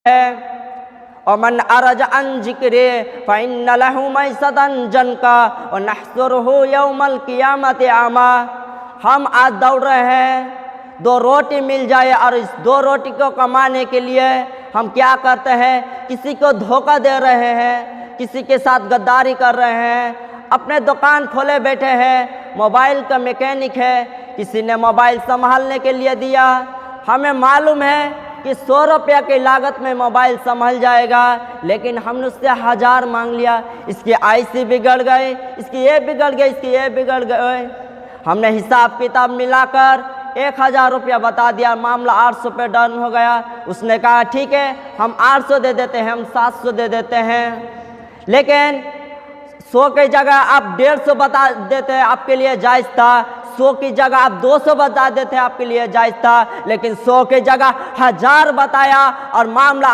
है। और मन अरज अन जिक्रे फ़इन्न लहू मैसदन जनका और नहशुरुहु यौमल क़ियामत आमा। हम आज दौड़ रहे हैं, 2 रोटी मिल जाए और इस 2 रोटी को कमाने के लिए हम क्या करते हैं, किसी को धोखा दे रहे हैं, किसी के साथ गद्दारी कर रहे हैं, अपने दुकान खोले बैठे हैं, मोबाइल का मैकेनिक है, किसी ने मोबाइल संभालने के लिए दिया, हमें मालूम है कि 100 रुपया की लागत में मोबाइल संभल जाएगा, लेकिन हमने उससे 1000 मांग लिया। इसकी आईसी बिगड़ गई, इसकी ये बिगड़ गई, इसकी ये बिगड़ गई। हमने हिसाब किताब मिलाकर 1000 रुपया बता दिया, मामला 800 पे डन हो गया। उसने कहा ठीक है हम 800 दे देते हैं, हम 700 दे देते हैं। लेकिन 100 की जगह आप 150 बता देते हैं, आपके लिए जायज़ था। 100 की जगह आप 200 बता देते हैं, आपके लिए जायज़ था। लेकिन 100 की जगह 1000 बताया और मामला